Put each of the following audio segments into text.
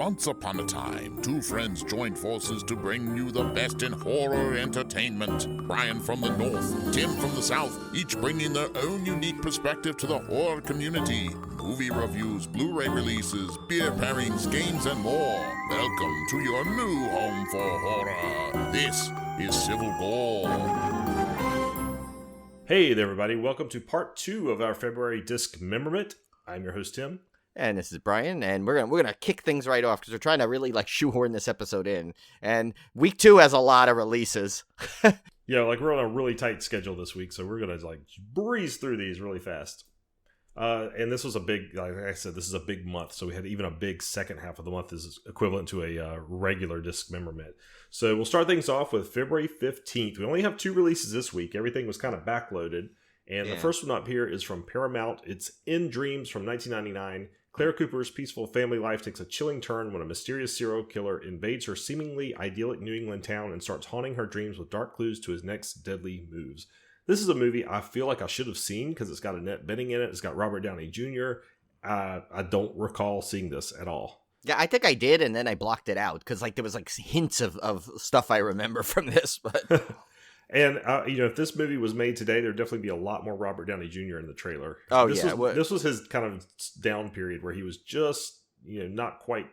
Once upon a time, two friends joined forces to bring you the best in horror entertainment. Brian from the north, Tim from the south, each bringing their own unique perspective to the horror community. Movie reviews, Blu-ray releases, beer pairings, games, and more. Welcome to your new home for horror. This is Civil Gore. Hey there, everybody. Welcome to part 2 of our February Discmemberment. I'm your host, Tim. And this is Brian, and we're gonna kick things right off because we're trying to really shoehorn this episode in. And week 2 has a lot of releases. Yeah, we're on a really tight schedule this week, so we're gonna breeze through these really fast. And this was a big, like I said, this is a big month, so we had even a big second half of the month is equivalent to a regular Discmemberment. So we'll start things off with February 15th. We only have 2 releases this week. Everything was kind of backloaded. And The first one up here is from Paramount. It's In Dreams from 1999. Claire Cooper's peaceful family life takes a chilling turn when a mysterious serial killer invades her seemingly idyllic New England town and starts haunting her dreams with dark clues to his next deadly moves. This is a movie I feel like I should have seen because it's got Annette Bening in it. It's got Robert Downey Jr. I don't recall seeing this at all. Yeah, I think I did, and then I blocked it out because there was hints of stuff I remember from this. But And, if this movie was made today, there'd definitely be a lot more Robert Downey Jr. in the trailer. Oh, This was his kind of down period where he was just, not quite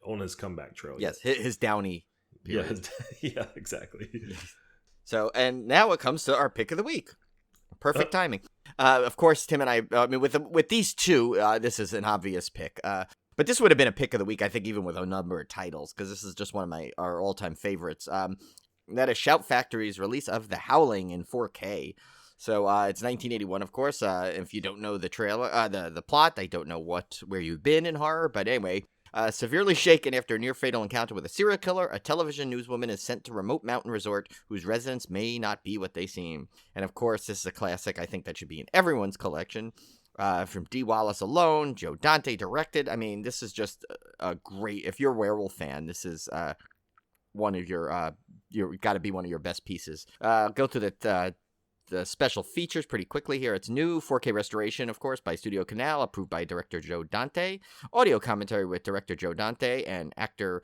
on his comeback trail. Yes, his Downey period. Yeah, exactly. So, and now it comes to our pick of the week. Perfect timing. Of course, Tim and I mean, with these two, this is an obvious pick. But this would have been a pick of the week, I think, even with a number of titles, because this is just one of our all-time favorites. That is Shout Factory's release of The Howling in 4K. So it's 1981, of course. If you don't know the trailer, the plot, I don't know where you've been in horror, but anyway, severely shaken after a near-fatal encounter with a serial killer, a television newswoman is sent to a remote mountain resort whose residents may not be what they seem. And of course, this is a classic. I think that should be in everyone's collection. From D. Wallace alone, Joe Dante directed. I mean, this is just a great. If you're a werewolf fan, this is one of your you've got to be one of your best pieces. Go to the special features pretty quickly here. It's new 4K restoration, of course, by Studio Canal, approved by director Joe Dante. Audio commentary with director Joe Dante and actor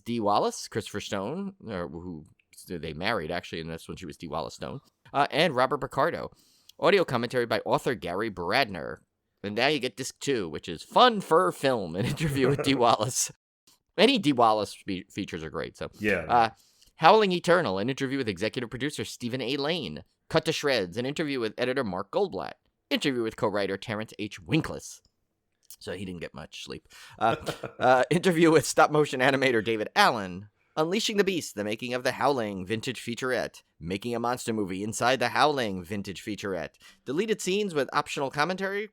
D. Wallace, Christopher Stone, who they married actually, and that's when she was D. Wallace Stone, and Robert Picardo. Audio commentary by author Gary Bradner. And now you get disc 2, which is Fun Fur Film, an interview with D. Wallace. Any D. Wallace features are great. So yeah. Howling Eternal, an interview with executive producer Stephen A. Lane. Cut to Shreds, an interview with editor Mark Goldblatt. Interview with co-writer Terrence H. Winkless. So he didn't get much sleep. Interview with stop-motion animator David Allen. Unleashing the Beast, the making of The Howling, vintage featurette. Making a monster movie inside The Howling, vintage featurette. Deleted scenes with optional commentary.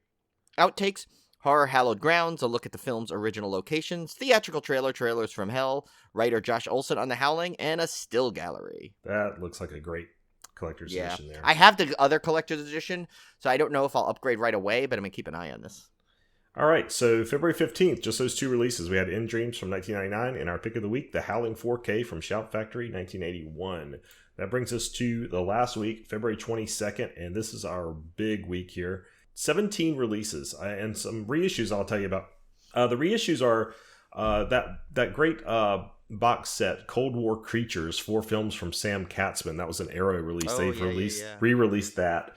Outtakes. Horror Hallowed Grounds, a look at the film's original locations. Theatrical trailer, Trailers from Hell. Writer Josh Olson on The Howling, and a still gallery. That looks like a great collector's edition there. I have the other collector's edition, so I don't know if I'll upgrade right away, but I'm going to keep an eye on this. All right, so February 15th, just those 2 releases. We had In Dreams from 1999 and our pick of the week, The Howling 4K from Shout Factory 1981. That brings us to the last week, February 22nd, and this is our big week here. 17 releases and some reissues I'll tell you about. The reissues are that great box set, Cold War Creatures, 4 films from Sam Katzman. That was an Arrow release. They've re-released that.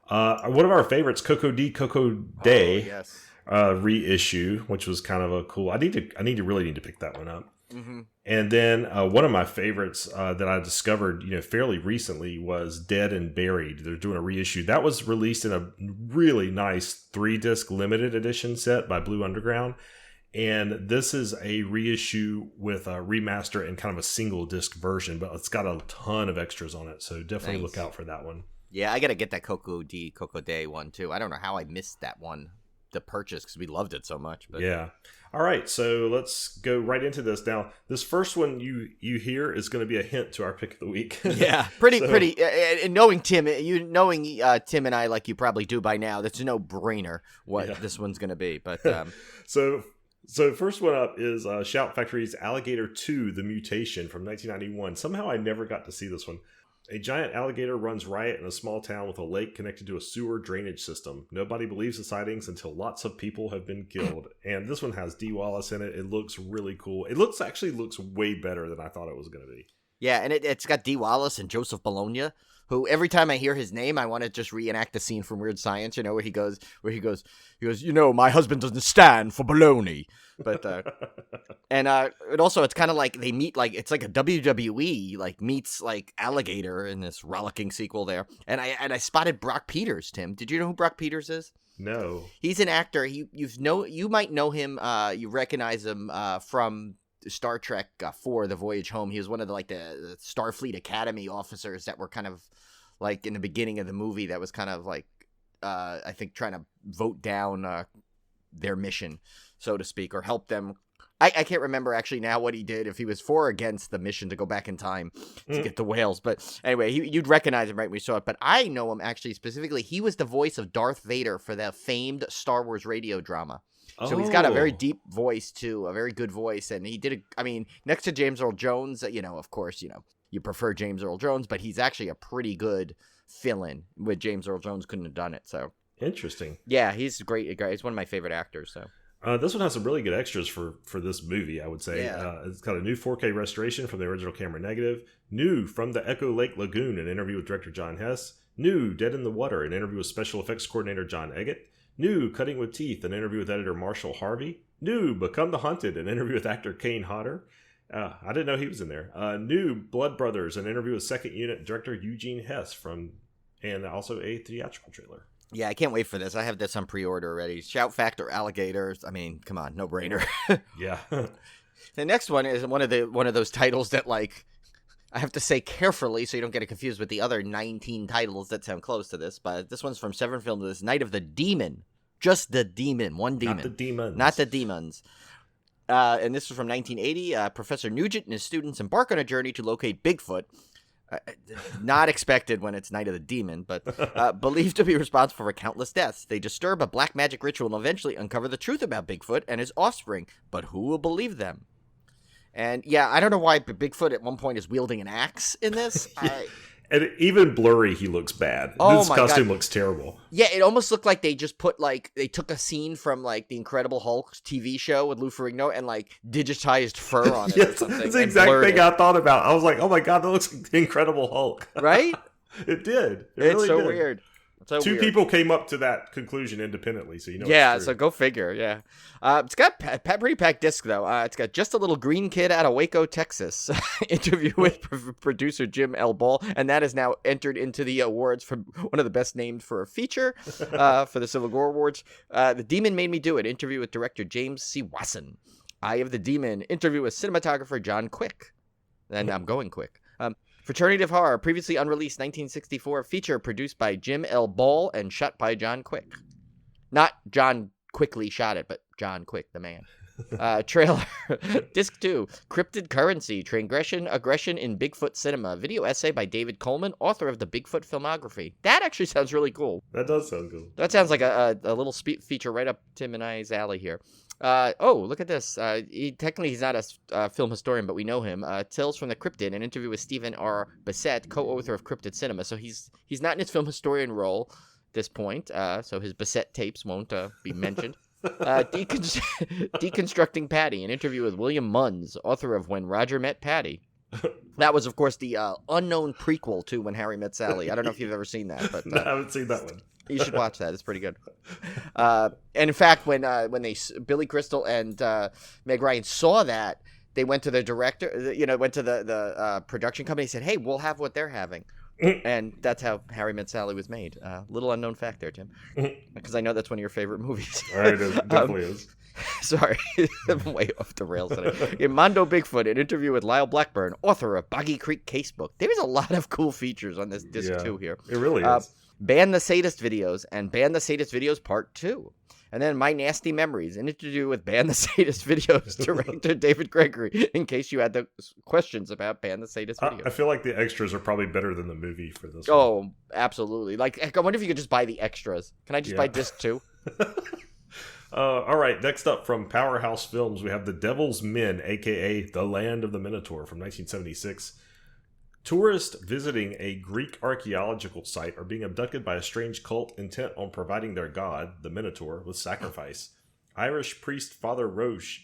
One of our favorites, Coco Day. Yes. Reissue, which was kind of a cool. I really need to pick that one up. Mm-hmm. And then one of my favorites that I discovered, fairly recently was Dead and Buried. They're doing a reissue that was released in a really nice 3-disc limited edition set by Blue Underground. And this is a reissue with a remaster and kind of a single disc version, but it's got a ton of extras on it. So definitely look out for that one. Yeah, I got to get that Coco Day one too. I don't know how I missed that one to purchase because we loved it so much. But yeah. All right, so let's go right into this. Now, this first one you hear is going to be a hint to our pick of the week. Yeah, pretty. And knowing Tim, Tim and I, like you probably do by now, that's a no-brainer what this one's going to be. But so first one up is Shout Factory's Alligator 2: The Mutation from 1991. Somehow I never got to see this one. A giant alligator runs riot in a small town with a lake connected to a sewer drainage system. Nobody believes the sightings until lots of people have been killed. And this one has Dee Wallace in it. It looks really cool. It actually looks way better than I thought it was going to be. Yeah, and it's got Dee Wallace and Joseph Bologna, who every time I hear his name, I want to just reenact the scene from Weird Science, where he goes, my husband doesn't stand for baloney. But and also it's kind of like they meet, like it's like a WWE like meets like alligator in this rollicking sequel there. And I spotted Brock Peters. Tim, did you know who Brock Peters is? No. He's an actor. You might know him. You recognize him from Star Trek 4: The Voyage Home. He was one of the Starfleet Academy officers that were kind of like in the beginning of the movie. That was kind of like I think trying to vote down their mission, so to speak, or help them. I can't remember actually now what he did, if he was for or against the mission to go back in time to get the whales. But anyway, you'd recognize him right when we saw it. But I know him actually specifically. He was the voice of Darth Vader for the famed Star Wars radio drama. So he's got a very deep voice too, a very good voice. And he did next to James Earl Jones, of course, you prefer James Earl Jones, but he's actually a pretty good fill-in with James Earl Jones. Couldn't have done it. So interesting. Yeah, he's great. He's one of my favorite actors. So. This one has some really good extras for this movie, I would say. Yeah. It's got a new 4K restoration from the original camera negative. New From the Echo Lake Lagoon, an interview with director John Hess. New Dead in the Water, an interview with special effects coordinator John Eggett. New Cutting with Teeth, an interview with editor Marshall Harvey. New Become the Hunted, an interview with actor Kane Hodder. I didn't know he was in there. New Blood Brothers, an interview with second unit director Eugene Hess and also a theatrical trailer. Yeah, I can't wait for this. I have this on pre-order already. Shout Factor Alligators. I mean, come on, no brainer. Yeah. The next one is one of those titles that, like, I have to say carefully so you don't get it confused with the other 19 titles that sound close to this. But this one's from Seven Films. This Night of the Demon. Just the Demon. One demon. Not the demons. Not the demons. And this was from 1980. Professor Nugent and his students embark on a journey to locate Bigfoot. Not expected when it's Night of the Demon, but believed to be responsible for countless deaths. They disturb a black magic ritual and eventually uncover the truth about Bigfoot and his offspring. But who will believe them? And yeah, I don't know why Bigfoot at one point is wielding an axe in this. And even blurry, he looks bad. Oh, this my costume God. looks terrible. Yeah, it almost looked like they just they took a scene from like the Incredible Hulk TV show with Lou Ferrigno and like digitized fur on it. Yes, or something. that's the exact thing I thought about. I was like, oh my God, that looks like the Incredible Hulk. Right? It did. It It's really so did. weird. Two people came up to that conclusion independently, so Yeah, it's so true. go figure. Yeah, it's got pretty packed disc though. It's got Just a Little Green Kid out of Waco, Texas. Interview with producer Jim L. Ball, and that is now entered into the awards for one of the best named for a feature for the Civil War Awards. The Demon Made Me Do It. Interview with director James C. Wasson. Eye of the Demon. Interview with cinematographer John Quick. And I'm going quick. Fraternity of Horror, previously unreleased 1964 feature produced by Jim L. Ball and shot by John Quick. Not John Quickly shot it, but John Quick, the man. Trailer. Disc 2, Cryptid Currency, Transgression, Aggression in Bigfoot Cinema. Video essay by David Coleman, author of the Bigfoot Filmography. That actually sounds really cool. That does sound cool. That sounds like a little feature right up Tim and I's alley here. Look at this. He's not a film historian, but we know him. Tales from the Cryptid, an interview with Stephen R. Bissett, co-author of Cryptid Cinema. So he's not in his film historian role at this point, so his Bissett tapes won't be mentioned. Deconstructing Patty, an interview with William Munns, author of When Roger Met Patty. That was, of course, the unknown prequel to When Harry Met Sally. I don't know if you've ever seen that, but No, I haven't seen that one. You should watch that. It's pretty good. And in fact, when Billy Crystal and Meg Ryan saw that, they went to the director, went to the production company and said, hey, we'll have what they're having. And that's how Harry Met Sally was made. Little unknown fact there, Tim. Because I know that's one of your favorite movies. All right, it definitely is. Sorry, I'm way off the rails today. In Mondo Bigfoot, an interview with Lyle Blackburn, author of Boggy Creek Casebook. There's a lot of cool features on this disc too here. It really is. Ban the Sadist Videos and Ban the Sadist Videos Part 2. And then My Nasty Memories, an interview with Ban the Sadist Videos director David Gregory, in case you had the questions about Ban the Sadist Videos. I feel like the extras are probably better than the movie for this one. Oh, absolutely. Like, I wonder if you could just buy the extras. Can I just buy disc 2? All right, next up from Powerhouse Films, we have The Devil's Men, a.k.a. The Land of the Minotaur from 1976. Tourists visiting a Greek archaeological site are being abducted by a strange cult intent on providing their god, the Minotaur, with sacrifice. Irish priest Father Roche,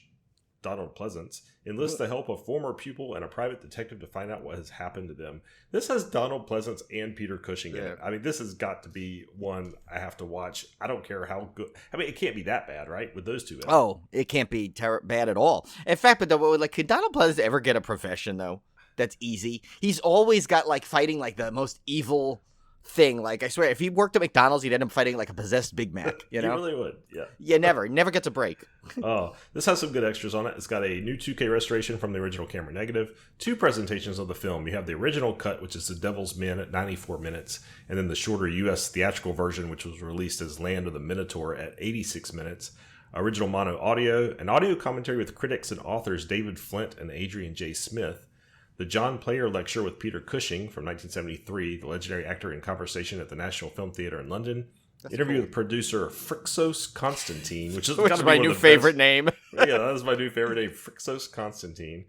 Donald Pleasance, enlists the help of former pupil and a private detective to find out what has happened to them. This has Donald Pleasance and Peter Cushing in it. I mean, this has got to be one I have to watch. I don't care how good. I mean, it can't be that bad, right? With those two in it. Oh, it can't be bad at all. In fact, but like, could Donald Pleasance ever get a profession though? That's easy. He's always got like fighting like the most evil thing. Like I swear, if he worked at McDonald's, he'd end up fighting like a possessed Big Mac. You know, he really would. Yeah. Yeah, never gets a break. Oh, this has some good extras on it. It's got a new 2K restoration from the original camera negative, 2 presentations of the film. You have the original cut, which is The Devil's Men at 94 minutes, and then the shorter U.S. theatrical version, which was released as Land of the Minotaur at 86 minutes. Original mono audio, an audio commentary with critics and authors David Flint and Adrian J. Smith. The John Player Lecture with Peter Cushing from 1973, the legendary actor in conversation at the National Film Theatre in London. That's Interview cool. with producer Frixos Constantine, which is my new favorite name. Yeah, that is my new favorite name, Frixos Constantine.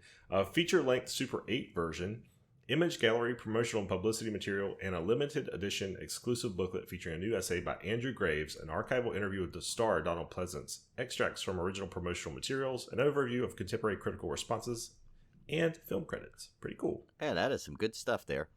Feature-length Super 8 version, image gallery, promotional and publicity material, and a limited edition exclusive booklet featuring a new essay by Andrew Graves, an archival interview with the star Donald Pleasance, extracts from original promotional materials, an overview of contemporary critical responses, and film credits. Pretty cool. Yeah, that is some good stuff there.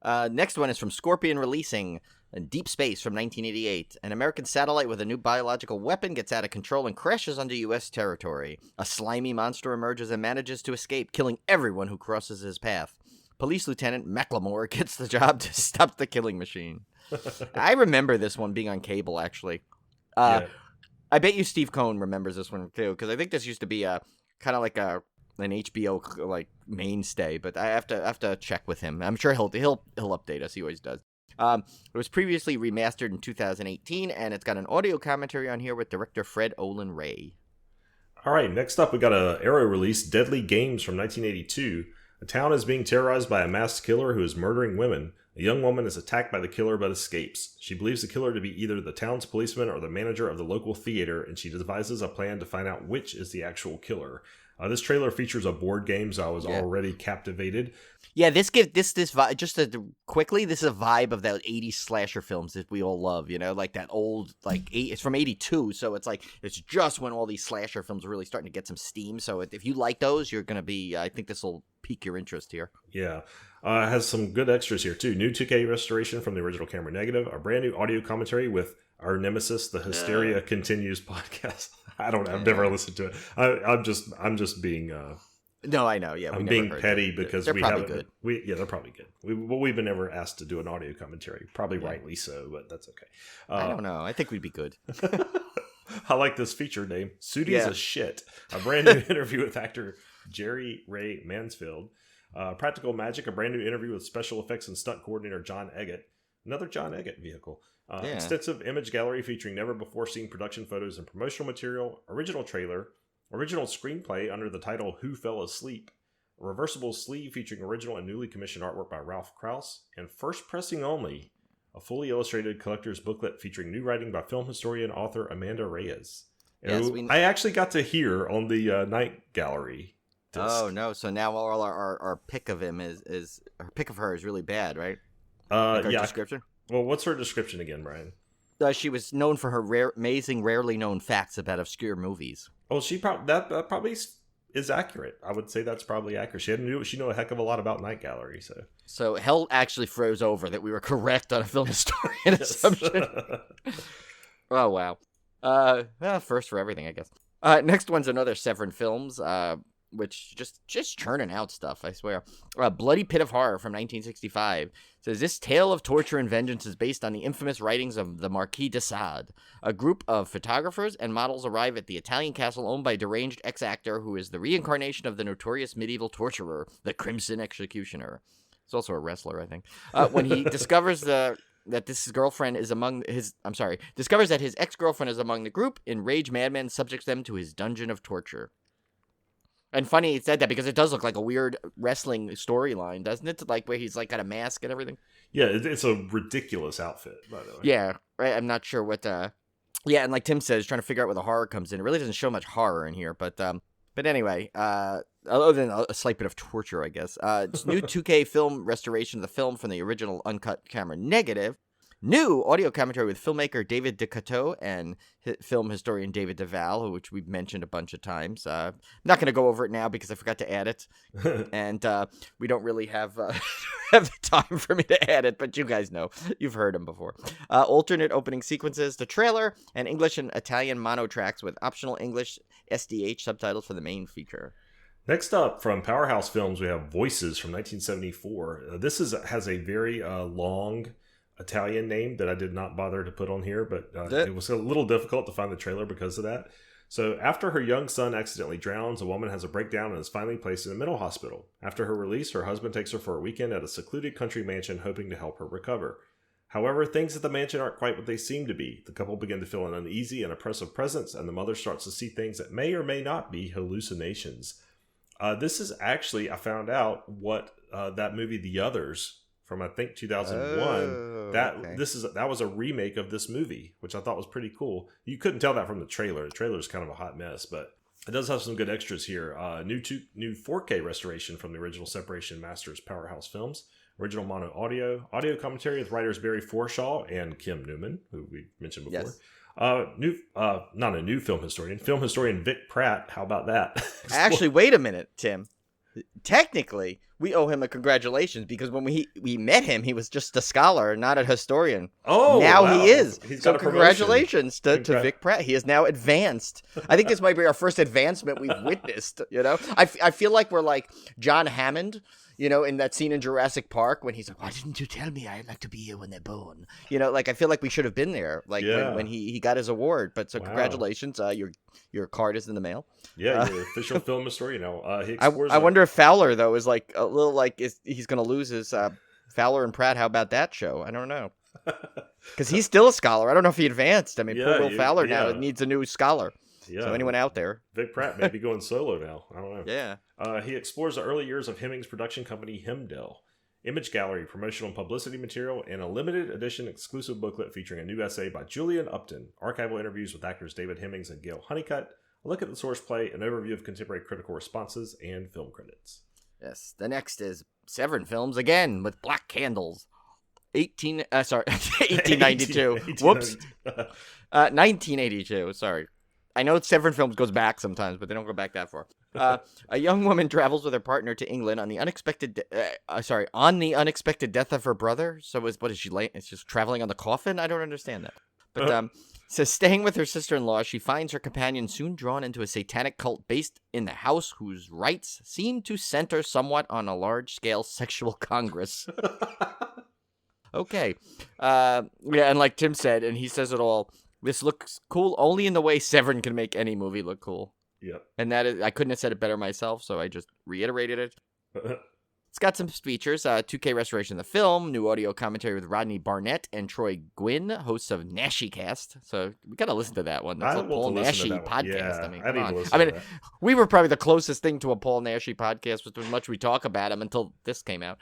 Next one is from Scorpion Releasing, Deep Space from 1988. An American satellite with a new biological weapon gets out of control and crashes onto U.S. territory. A slimy monster emerges and manages to escape, killing everyone who crosses his path. Police Lieutenant Macklemore gets the job to stop the killing machine. I remember this one being on cable, actually. Yeah. I bet you Steve Cohn remembers this one, too, because I think this used to be kind of like an HBO like mainstay, but I have to check with him. I'm sure he'll update us. He always does. It was previously remastered in 2018, and it's got an audio commentary on here with director Fred Olin Ray. All right, next up we got a Arrow release, Deadly Games from 1982. A town is being terrorized by a masked killer who is murdering women. A young woman is attacked by the killer but escapes. She believes the killer to be either the town's policeman or the manager of the local theater, and she devises a plan to find out which is the actual killer. This trailer features a board game, so I was already captivated. Yeah, this vibe, just quickly, this is a vibe of that 80s slasher films that we all love, you know, like that old, it's from 82, so it's like, it's just when all these slasher films are really starting to get some steam, so if you like those, you're going to be, I think this will pique your interest here. Yeah. It has some good extras here, too. New 2K restoration from the original camera negative, a brand new audio commentary with our nemesis, the Hysteria Continues podcast. I've never listened to it. I'm just being... No, I know. Yeah, I'm being petty because they're probably good. They're probably good. We've been never asked to do an audio commentary. Probably rightly so, but that's okay. I don't know. I think we'd be good. I like this feature name. Sudi's a shit. A brand new interview with actor Jerry Ray Mansfield. Practical Magic, a brand new interview with special effects and stunt coordinator John Eggett. Another John Eggett vehicle. Extensive image gallery featuring never-before-seen production photos and promotional material. Original trailer. Original screenplay under the title Who Fell Asleep. A reversible sleeve featuring original and newly commissioned artwork by Ralph Krauss. And first pressing only, a fully illustrated collector's booklet featuring new writing by film historian author Amanda Reyes. Yes, I actually got to hear on the Night Gallery disc. Oh, no. So now all our pick of him our pick of her is really bad, right? Description? Well, what's her description again, Brian? She was known for her amazing, rarely known facts about obscure movies. Well, that probably is accurate. I would say that's probably accurate. She knew a heck of a lot about Night Gallery. So hell actually froze over that we were correct on a film historian assumption. Oh wow. First for everything, I guess. Next one's another Severin Films. Which just churning out stuff, I swear. Bloody Pit of Horror from 1965 says this tale of torture and vengeance is based on the infamous writings of the Marquis de Sade. A group of photographers and models arrive at the Italian castle owned by a deranged ex-actor who is the reincarnation of the notorious medieval torturer, the Crimson Executioner. He's also a wrestler, I think. When he discovers that his ex-girlfriend is among the group, enraged madman subjects them to his dungeon of torture. And funny he said that because it does look like a weird wrestling storyline, doesn't it? Like where he's like got a mask and everything. Yeah, it's a ridiculous outfit, by the way. Yeah, right. I'm not sure what. Yeah, and like Tim says, trying to figure out where the horror comes in. It really doesn't show much horror in here, but But anyway, other than a slight bit of torture, I guess. It's new 2K film restoration of the film from the original uncut camera negative. New audio commentary with filmmaker David DeCoteau and film historian David DeVal, which we've mentioned a bunch of times. I'm not going to go over it now because I forgot to add it. And we don't really have have the time for me to add it, but you guys know. You've heard them before. Alternate opening sequences, the trailer, and English and Italian mono tracks with optional English SDH subtitles for the main feature. Next up, from Powerhouse Films, we have Voices from 1974. This has a very long Italian name that I did not bother to put on here, but it was a little difficult to find the trailer because of that. So after her young son accidentally drowns, a woman has a breakdown and is finally placed in a mental hospital. After her release, her husband takes her for a weekend at a secluded country mansion, hoping to help her recover. However, things at the mansion aren't quite what they seem to be. The couple begin to feel an uneasy and oppressive presence, and the mother starts to see things that may or may not be hallucinations. This is actually, I found out what that movie, The Others, from I think 2001. That was a remake of this movie, which I thought was pretty cool. You couldn't tell that from the trailer. The trailer is kind of a hot mess, but it does have some good extras here. New 4K restoration from the original Separation Masters Powerhouse Films. Original mono audio commentary with writers Barry Forshaw and Kim Newman, who we mentioned before. Yes. Not a new film historian Vic Pratt. How about that? Actually, wait a minute, Tim. Technically, we owe him a congratulations because when we met him, he was just a scholar, not a historian. Oh, now wow. He is. So congratulations to Vic Pratt. He is now advanced. I think this might be our first advancement we've witnessed. You know, I feel like we're like John Hammond. You know, in that scene in Jurassic Park when he's like, "Why didn't you tell me I'd like to be here when they're born?" You know, like I feel like we should have been there, like when he got his award. But so congratulations, your card is in the mail. Yeah, you're an official film historian now. I wonder if Fowler though is like a little like he's going to lose his Fowler and Pratt. How about that show? I don't know, because he's still a scholar. I don't know if he advanced. I mean, poor Will Fowler now needs a new scholar. Yeah. So anyone out there? Vic Pratt may be going solo now. I don't know. Yeah. He explores the early years of Hemming's production company, Hemdell. Image gallery, promotional and publicity material, and a limited edition exclusive booklet featuring a new essay by Julian Upton, archival interviews with actors David Hemmings and Gail Honeycutt, a look at the source play, an overview of contemporary critical responses, and film credits. Yes. The next is Severin Films again with Black Candles. 1892. Whoops. 1982. Sorry. I know Severin Films goes back sometimes, but they don't go back that far. A young woman travels with her partner to England on the unexpected death of her brother. So what is she late? It's just traveling on the coffin. I don't understand that. But so staying with her sister-in-law, she finds her companion soon drawn into a satanic cult based in the house whose rites seem to center somewhat on a large-scale sexual congress. Okay. Yeah, and like Tim said, and he says it all. This looks cool only in the way Severin can make any movie look cool. Yep. And that is, I couldn't have said it better myself, so I just reiterated it. It's got some features. 2K restoration of the film, new audio commentary with Rodney Barnett and Troy Gwynn, hosts of Nashi Cast. So we got to listen to that one. That's a Paul Nashi podcast. Yeah, I mean, come on. We were probably the closest thing to a Paul Nashi podcast with as much we talk about him until this came out.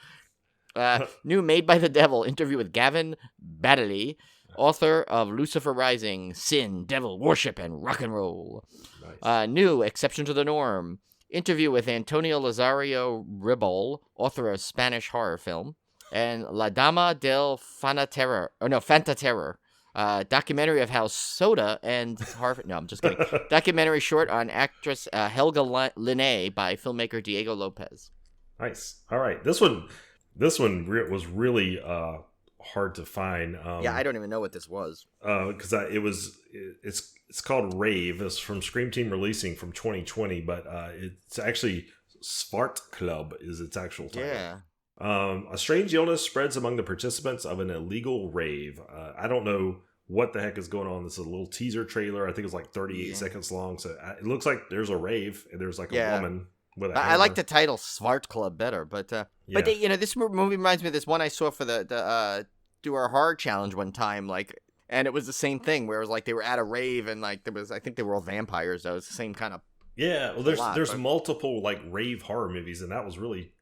New Made by the Devil, interview with Gavin Baddeley, author of Lucifer Rising, Sin, Devil Worship, and Rock and Roll. Nice. New Exception to the Norm, interview with Antonio Lazario Ribol, author of Spanish horror film, and La Dama del Fanta Terror, documentary of how soda and horror. No, I'm just kidding. Documentary short on actress Helga Linné by filmmaker Diego Lopez. Nice. All right, this one was really hard to find. Yeah, I don't even know what this was. Because it's called Rave. It's from Scream Team Releasing from 2020, but it's actually Svart Club is its actual title. Yeah. A strange illness spreads among the participants of an illegal rave. I don't know what the heck is going on. This is a little teaser trailer. I think it's like 38 seconds long. So it looks like there's a rave and there's like a woman with a hammer. I like the title Svart Club better, but this movie reminds me of this one I saw for the do our horror challenge one time, like, and it was the same thing where it was like they were at a rave and like I think they were all vampires. That was the same kind of well, there's multiple like rave horror movies, and that was really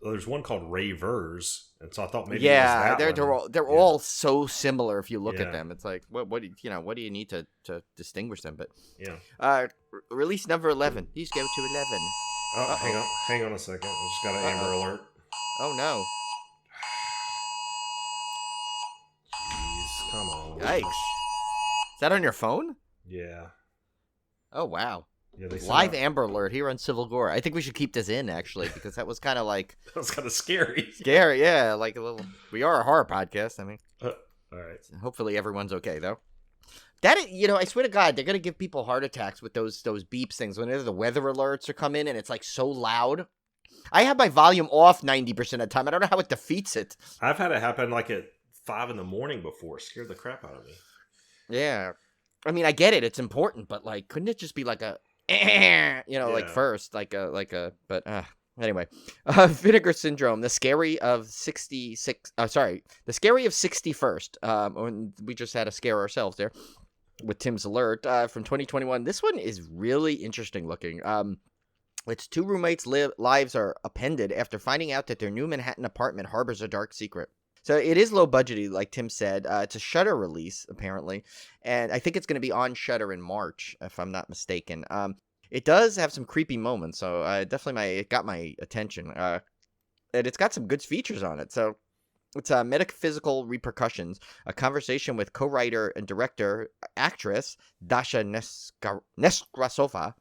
there's one called Ravers, and so I thought maybe it was that they're all so similar if you look at them. It's like what do you need to distinguish them? But release number 11. Please go to 11. Oh, hang on a second. I just got an Amber Alert. Oh no! Jeez, come on! Yikes! Is that on your phone? Yeah. Oh wow! Yeah, they Live Amber Alert here on Civil Gore. I think we should keep this in actually because that was kind of like that was kind of scary. Scary, yeah. Like a little. We are a horror podcast. I mean, all right. Hopefully everyone's okay though. I swear to God, they're gonna give people heart attacks with those beeps things whenever the weather alerts are coming and it's like so loud. I have my volume off 90% of the time. I don't know how it defeats it. I've had it happen like at 5 a.m. before. It scared the crap out of me. Yeah, I mean, I get it. It's important, but like, couldn't it just be like a, like first, but anyway, Vinegar Syndrome, the scary of 66. The scary of 61st. We just had a scare ourselves there with Tim's alert from 2021. This one is really interesting looking. Its two roommates' lives are upended after finding out that their new Manhattan apartment harbors a dark secret. So it is low budgety, like Tim said. It's a Shudder release, apparently, and I think it's going to be on Shudder in March, if I'm not mistaken. It does have some creepy moments, so it got my attention. And it's got some good features on it. So it's Metaphysical Repercussions, a conversation with co-writer and director, actress Dasha Neskrasova,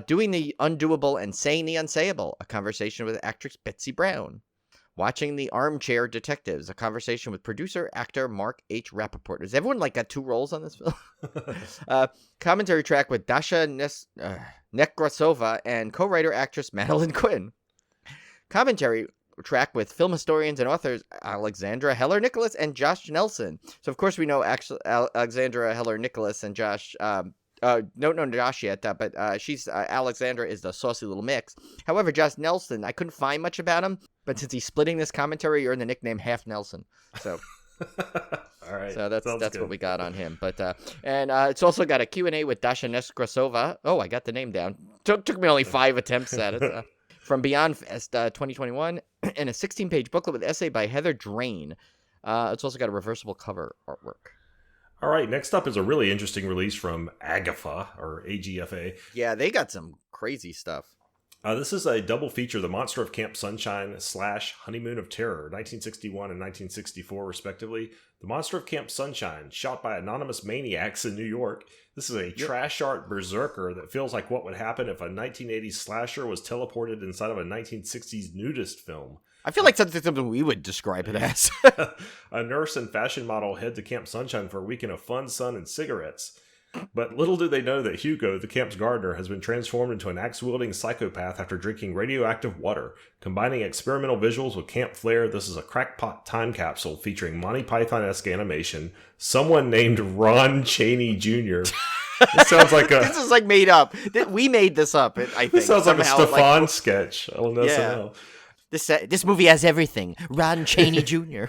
doing the undoable and saying the unsayable, a conversation with actress Betsy Brown. Watching the Armchair Detectives, a conversation with producer, actor Mark H. Rappaport. Has everyone got two roles on this film? Commentary track with Dasha Nekrasova and co-writer actress Madeline Quinn. Commentary track with film historians and authors Alexandra Heller-Nicholas and Josh Nelson. So, of course, we know Alexandra Heller-Nicholas and Josh... don't know Josh yet, but she's Alexandra is the saucy little mix. However, Josh Nelson, I couldn't find much about him, but since he's splitting this commentary, you're in the nickname Half Nelson. So, all right. So that's what we got on him. But and it's also got a Q&A with Dasha Neskrasova. Oh, I got the name down. Took me only 5 attempts at it. From Beyond Fest 2021, and a 16-page booklet with essay by Heather Drain. It's also got a reversible cover artwork. All right, next up is a really interesting release from AGFA, or AGFA. Yeah, they got some crazy stuff. This is a double feature, The Monster of Camp Sunshine / Honeymoon of Terror, 1961 and 1964, respectively. The Monster of Camp Sunshine, shot by anonymous maniacs in New York. This is a trash art berserker that feels like what would happen if a 1980s slasher was teleported inside of a 1960s nudist film. I feel like something we would describe it as. A nurse and fashion model head to Camp Sunshine for a weekend of fun, sun, and cigarettes. But little do they know that Hugo, the camp's gardener, has been transformed into an axe-wielding psychopath after drinking radioactive water. Combining experimental visuals with camp flair, this is a crackpot time capsule featuring Monty Python-esque animation, someone named Ron Chaney Jr. This sounds like a... This is like made up. We made this up, I think. This sounds like a Stefan sketch on SNL. This movie has everything. Ron Chaney Jr.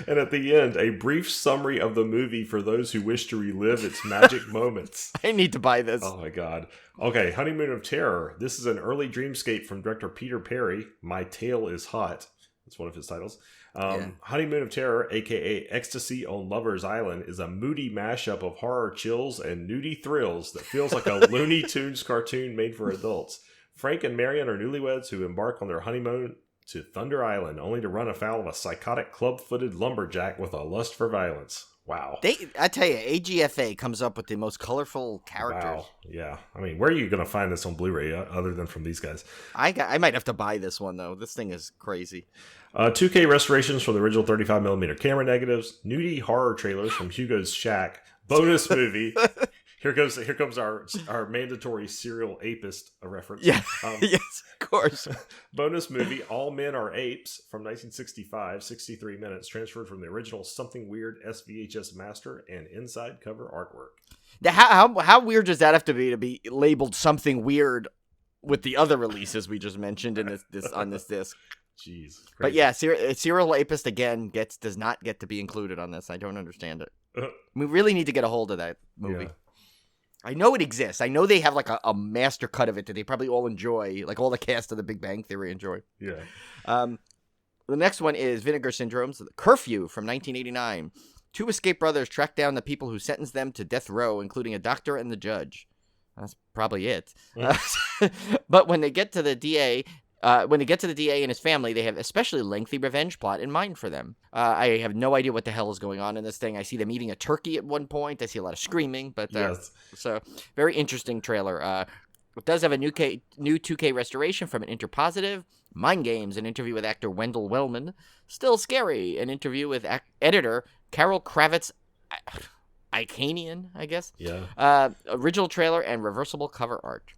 And at the end, a brief summary of the movie for those who wish to relive its magic moments. I need to buy this. Oh my god. Okay, Honeymoon of Terror. This is an early dreamscape from director Peter Perry. My Tale is Hot. That's one of his titles. Honeymoon of Terror, aka Ecstasy on Lover's Island, is a moody mashup of horror chills and nudie thrills that feels like a Looney Tunes cartoon made for adults. Frank and Marion are newlyweds who embark on their honeymoon to Thunder Island, only to run afoul of a psychotic club-footed lumberjack with a lust for violence. Wow. I tell you, AGFA comes up with the most colorful characters. Wow. Yeah. I mean, where are you going to find this on Blu-ray other than from these guys? I might have to buy this one, though. This thing is crazy. 2K restorations from the original 35mm camera negatives, nudie horror trailers from Hugo's Shack, bonus movie... Here comes our mandatory serial apist reference. Yeah, yes, of course. Bonus movie, All Men Are Apes, from 1965, 63 minutes, transferred from the original Something Weird SVHS master and inside cover artwork. Now, how weird does that have to be labeled Something Weird with the other releases we just mentioned in this on this disc? Jeez. Crazy. But yeah, serial apist again does not get to be included on this. I don't understand it. We really need to get a hold of that movie. Yeah. I know it exists. I know they have like a master cut of it that they probably all enjoy, like all the cast of The Big Bang Theory enjoy. Yeah. The next one is Vinegar Syndrome's Curfew from 1989. 2 escaped brothers track down the people who sentenced them to death row, including a doctor and the judge. That's probably it. But when they get to the DA, and his family, they have especially lengthy revenge plot in mind for them. I have no idea what the hell is going on in this thing. I see them eating a turkey at one point. I see a lot of screaming, but yes. So very interesting trailer. It does have a new 2K restoration from an Interpositive. Mind Games, an interview with actor Wendell Wellman. Still Scary, an interview with editor Carol Kravitz. Icanian, I guess. Yeah. Original trailer and reversible cover art.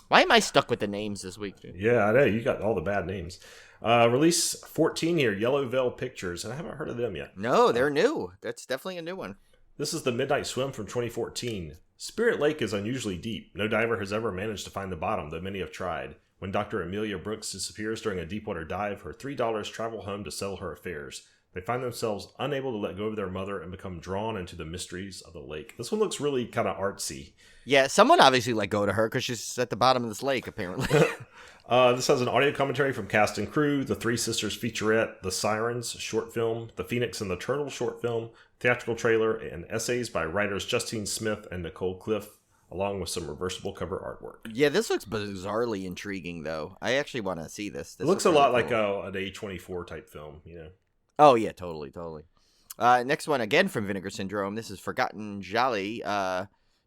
Why am I stuck with the names this week, dude? Yeah, I know. You got all the bad names. Release 14 here, Yellow Veil Pictures, and I haven't heard of them yet. No, they're new. That's definitely a new one. This is the Midnight Swim from 2014. Spirit Lake is unusually deep. No diver has ever managed to find the bottom, though many have tried. When Dr. Amelia Brooks disappears during a deepwater dive, her $3 travel home to settle her affairs. They find themselves unable to let go of their mother and become drawn into the mysteries of the lake. This one looks really kind of artsy. Yeah, someone obviously let go to her because she's at the bottom of this lake, apparently. This has an audio commentary from cast and crew, the Three Sisters featurette, the Sirens short film, the Phoenix and the Turtle short film, theatrical trailer, and essays by writers Justine Smith and Nicole Cliff, along with some reversible cover artwork. Yeah, this looks bizarrely intriguing, though. I actually want to see this. It looks a lot like an A24 type film, you know. Oh, yeah, totally. Next one, again from Vinegar Syndrome. This is Forgotten Jolly,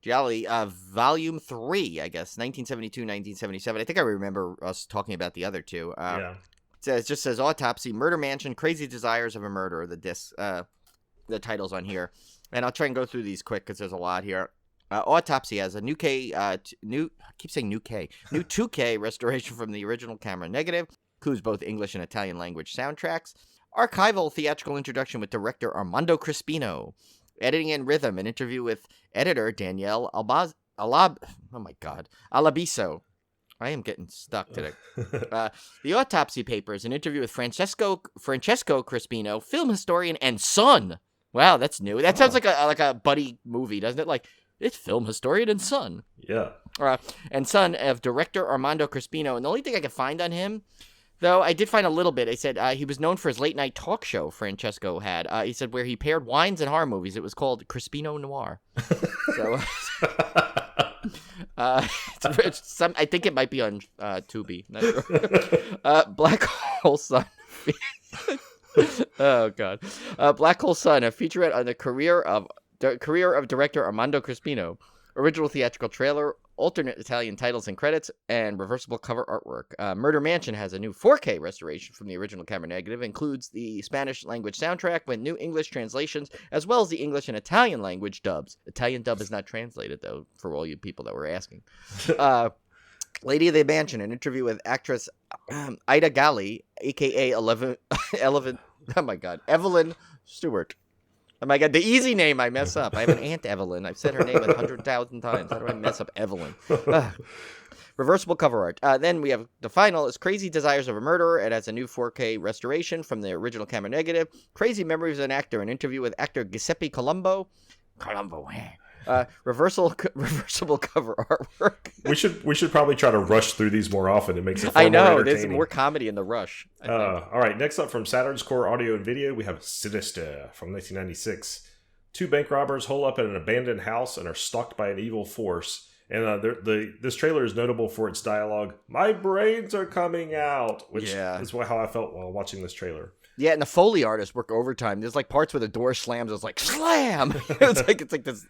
Volume 3, I guess, 1972, 1977. I think I remember us talking about the other two. Yeah. It just says Autopsy, Murder Mansion, Crazy Desires of a Murderer, the titles on here. And I'll try and go through these quick because there's a lot here. Autopsy has a new 2K restoration from the original camera negative, includes both English and Italian language soundtracks. Archival theatrical introduction with director Armando Crispino. Editing and rhythm, an interview with editor Danielle Alabiso. I am getting stuck today. The Autopsy Papers, an interview with Francesco Crispino, film historian and son. Wow, that's new. That sounds like a buddy movie, doesn't it? Like, it's film historian and son. Yeah. And son of director Armando Crispino. And the only thing I could find on him, though, I did find a little bit. I said he was known for his late-night talk show Francesco had. He said where he paired wines and horror movies. It was called Crispino Noir. So, I think it might be on Tubi. Not sure. Black Hole Sun. Oh, God. Black Hole Sun, a featurette on the career of director Armando Crispino. Original theatrical trailer, alternate Italian titles and credits, and reversible cover artwork. Murder Mansion has a new 4K restoration from the original camera negative, includes the Spanish language soundtrack with new English translations, as well as the English and Italian language dubs. Italian dub is not translated, though, for all you people that were asking. Lady of the Mansion, an interview with actress Ida Galli, a.k.a. Evelyn Stewart. Oh my God, the easy name I mess up. I have an Aunt Evelyn. I've said her name 100,000 times. How do I mess up Evelyn? Reversible cover art. Then we have the final is Crazy Desires of a Murderer. It has a new 4K restoration from the original camera negative. Crazy Memories of an Actor, an interview with actor Giuseppe Colombo. Reversible cover artwork. We should probably try to rush through these more often. It makes it far I know more there's more comedy in the rush. All right, next up from Saturn's Core Audio and Video, we have Sinister from 1996. 2 bank robbers hole up at an abandoned house and are stalked by an evil force. And this trailer is notable for its dialogue. My brains are coming out, which is how I felt while watching this trailer. Yeah, and the Foley artists work overtime. There's like parts where the door slams. It's like slam. it's like this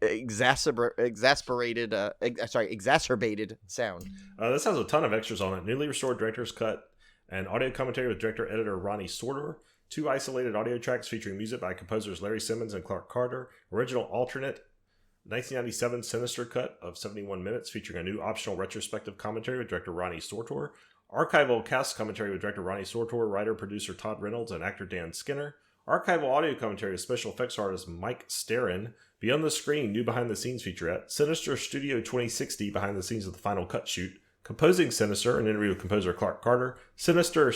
exacerbated sound. This has a ton of extras on it. Newly restored director's cut and audio commentary with director-editor Ronnie Sorter. 2 isolated audio tracks featuring music by composers Larry Simmons and Clark Carter. Original alternate 1997 Sinister cut of 71 minutes featuring a new optional retrospective commentary with director Ronnie Sorter. Archival cast commentary with director Ronnie Sortor, writer-producer Todd Reynolds, and actor Dan Skinner. Archival audio commentary with special effects artist Mike Starrin. Beyond the Screen, new behind-the-scenes featurette. Sinister Studio 2060, behind the scenes of the final cut shoot. Composing Sinister, an interview with composer Clark Carter. Sinister,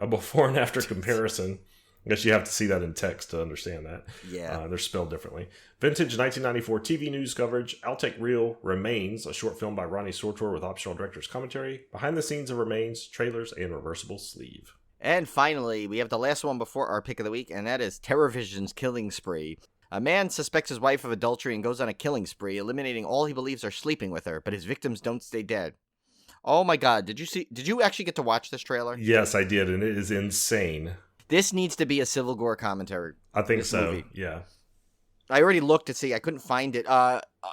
a before and after comparison. I guess you have to see that in text to understand that. Yeah. They're spelled differently. Vintage 1994 TV news coverage. I'll Take Real Remains, a short film by Ronnie Sortor with optional director's commentary. Behind the scenes of Remains, trailers, and reversible sleeve. And finally, we have the last one before our pick of the week, and that is TerrorVision's Killing Spree. A man suspects his wife of adultery and goes on a killing spree, eliminating all he believes are sleeping with her, but his victims don't stay dead. Oh my god, did you actually get to watch this trailer? Yes, I did, and it is insane. This needs to be a Civil Gore commentary. I think so. Movie. Yeah. I already looked to see. I couldn't find it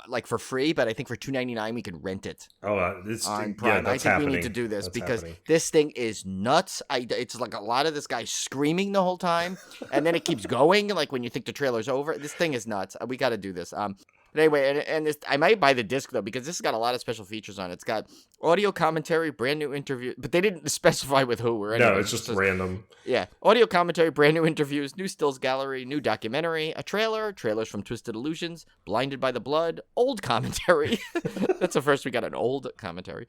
like for free, but I think for $2.99 we could rent it. Oh, it's on Prime. Yeah, I think we need to do this that's because happening. this thing is nuts. It's like a lot of this guy screaming the whole time, and then it keeps going. Like when you think the trailer's over, this thing is nuts. We got to do this. But anyway, and this, I might buy the disc though because this has got a lot of special features on it. It's got audio commentary, brand new interview, but they didn't specify with who or anything. No, it's just random. Yeah, audio commentary, brand new interviews, new stills gallery, new documentary, a trailer, trailers from Twisted Illusions, Blinded by the Blood, old commentary. That's the first we got an old commentary.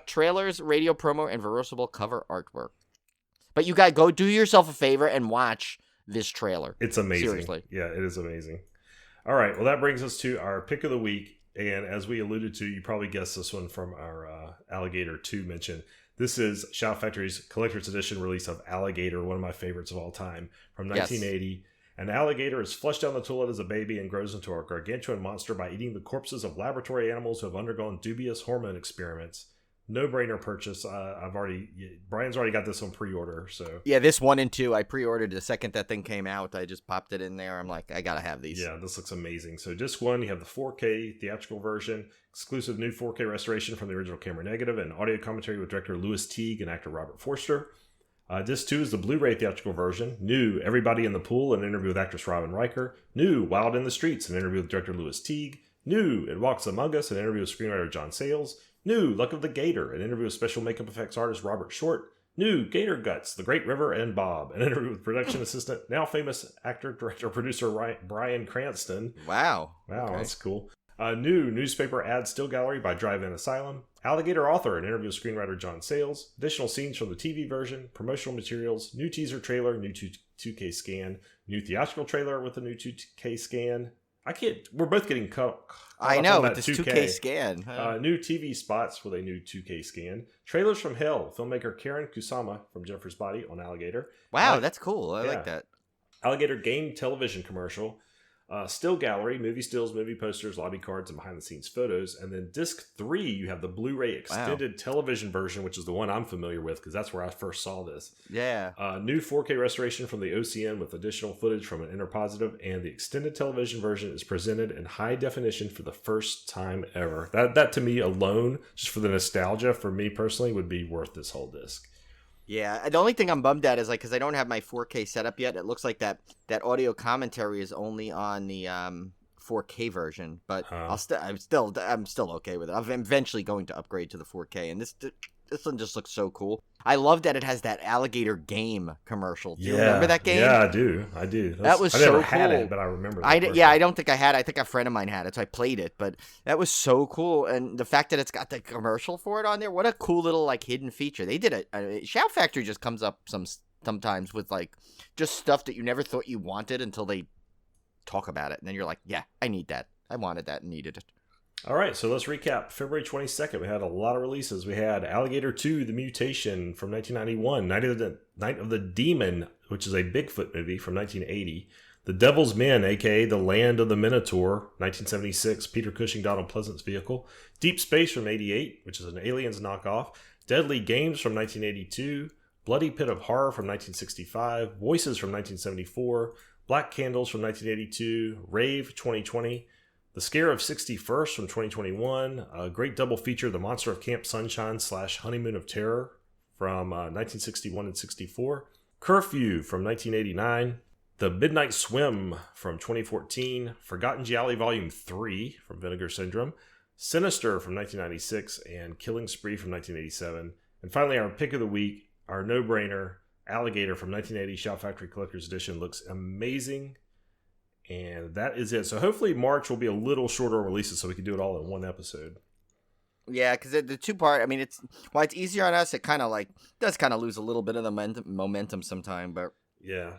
Trailers, radio promo, and reversible cover artwork. But you guys go do yourself a favor and watch this trailer. It's amazing. Seriously. Yeah, it is amazing. All right, well, that brings us to our pick of the week. And as we alluded to, you probably guessed this one from our Alligator 2 mention. This is Shout Factory's collector's edition release of Alligator, one of my favorites of all time, from 1980. Yes. An alligator is flushed down the toilet as a baby and grows into a gargantuan monster by eating the corpses of laboratory animals who have undergone dubious hormone experiments. No-brainer purchase. Brian's already got this on pre-order, so. Yeah, this 1 and 2, I pre-ordered the second that thing came out. I just popped it in there. I'm like, I gotta have these. Yeah, this looks amazing. So disc 1, you have the 4K theatrical version, exclusive new 4K restoration from the original camera negative, and audio commentary with director Louis Teague and actor Robert Forster. Disc 2 is the Blu-ray theatrical version. New, Everybody in the Pool, an interview with actress Robin Riker. New, Wild in the Streets, an interview with director Louis Teague. New, It Walks Among Us, an interview with screenwriter John Sayles. New, Luck of the Gator, an interview with special makeup effects artist Robert Short. New, Gator Guts, The Great River and Bob, an interview with production assistant, now famous actor, director, producer Bryan Cranston. Wow, okay. That's cool. New, Newspaper Ad Still Gallery by Drive-In Asylum. Alligator Author, an interview with screenwriter John Sayles. Additional scenes from the TV version, promotional materials, new teaser trailer, new 2K scan, new theatrical trailer with a new 2K scan. We're both getting cut. I know, with this 2K scan. New TV spots with a new 2K scan. Trailers from Hell, filmmaker Karen Kusama from Jennifer's Body on Alligator. Wow, that's cool. I like that. Alligator game television commercial. Still gallery, movie stills, movie posters, lobby cards, and behind-the-scenes photos. And then disc 3, you have the Blu-ray extended television version, which is the one I'm familiar with because that's where I first saw this. Yeah. New 4K restoration from the OCN with additional footage from an interpositive, and the extended television version is presented in high definition for the first time ever. That to me alone, just for the nostalgia, for me personally, would be worth this whole disc. Yeah, the only thing I'm bummed at is because I don't have my 4K set up yet. It looks like that audio commentary is only on the 4K version, but I'm still okay with it. I'm eventually going to upgrade to the 4K, and this one just looks so cool. I love that it has that alligator game commercial. Do you remember that game? Yeah, I do. That was so cool. I never had it, but I remember that. I don't think I had it. I think a friend of mine had it, so I played it. But that was so cool, and the fact that it's got the commercial for it on there, what a cool little hidden feature. They did it. Shout Factory just comes up sometimes with just stuff that you never thought you wanted until they talk about it, and then you're like, yeah, I need that. I wanted that and needed it. All right, so let's recap. February 22nd, we had a lot of releases. We had Alligator 2, The Mutation from 1991, Night of the Demon, which is a Bigfoot movie from 1980, The Devil's Men, a.k.a. The Land of the Minotaur, 1976, Peter Cushing, Donald Pleasant's vehicle, Deep Space from 88, which is an Aliens knockoff, Deadly Games from 1982, Bloody Pit of Horror from 1965, Voices from 1974, Black Candles from 1982, Rave 2020, The Scare of 61st from 2021, a great double feature, The Monster of Camp Sunshine / Honeymoon of Terror from 1961 and 64, Curfew from 1989, The Midnight Swim from 2014, Forgotten Gialli Volume 3 from Vinegar Syndrome, Sinister from 1996, and Killing Spree from 1987. And finally, our pick of the week, our no-brainer, Alligator from 1980 Shout Factory Collector's Edition. Looks amazing. And that is it. So hopefully March will be a little shorter releases so we can do it all in one episode. Yeah, because the two-part, I mean, it's easier on us, it kind of does kind of lose a little bit of the momentum sometime, but yeah.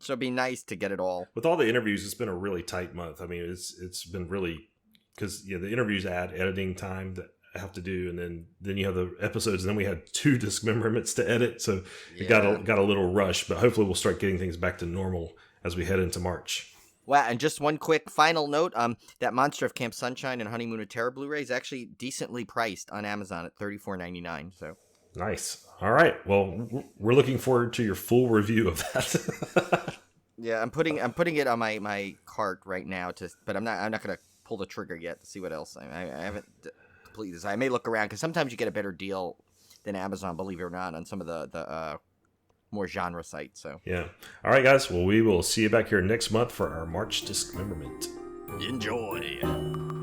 So it'd be nice to get it all. With all the interviews, it's been a really tight month. I mean, it's been really, because the interviews add editing time that I have to do, and then you have the episodes, and then we had 2 dismemberments to edit, so it got a little rush. But hopefully, we'll start getting things back to normal as we head into March. Wow, and just one quick final note: that Monster of Camp Sunshine and Honeymoon of Terror Blu-ray is actually decently priced on Amazon at $34.99. So nice. All right. Well, we're looking forward to your full review of that. Yeah, I'm putting it on my cart right now, but I'm not gonna pull the trigger yet to see what else. I haven't completed this. I may look around because sometimes you get a better deal than Amazon, believe it or not, on some of the more genre sites. So yeah. All right, guys. Well, we will see you back here next month for our March Discmemberment. Enjoy.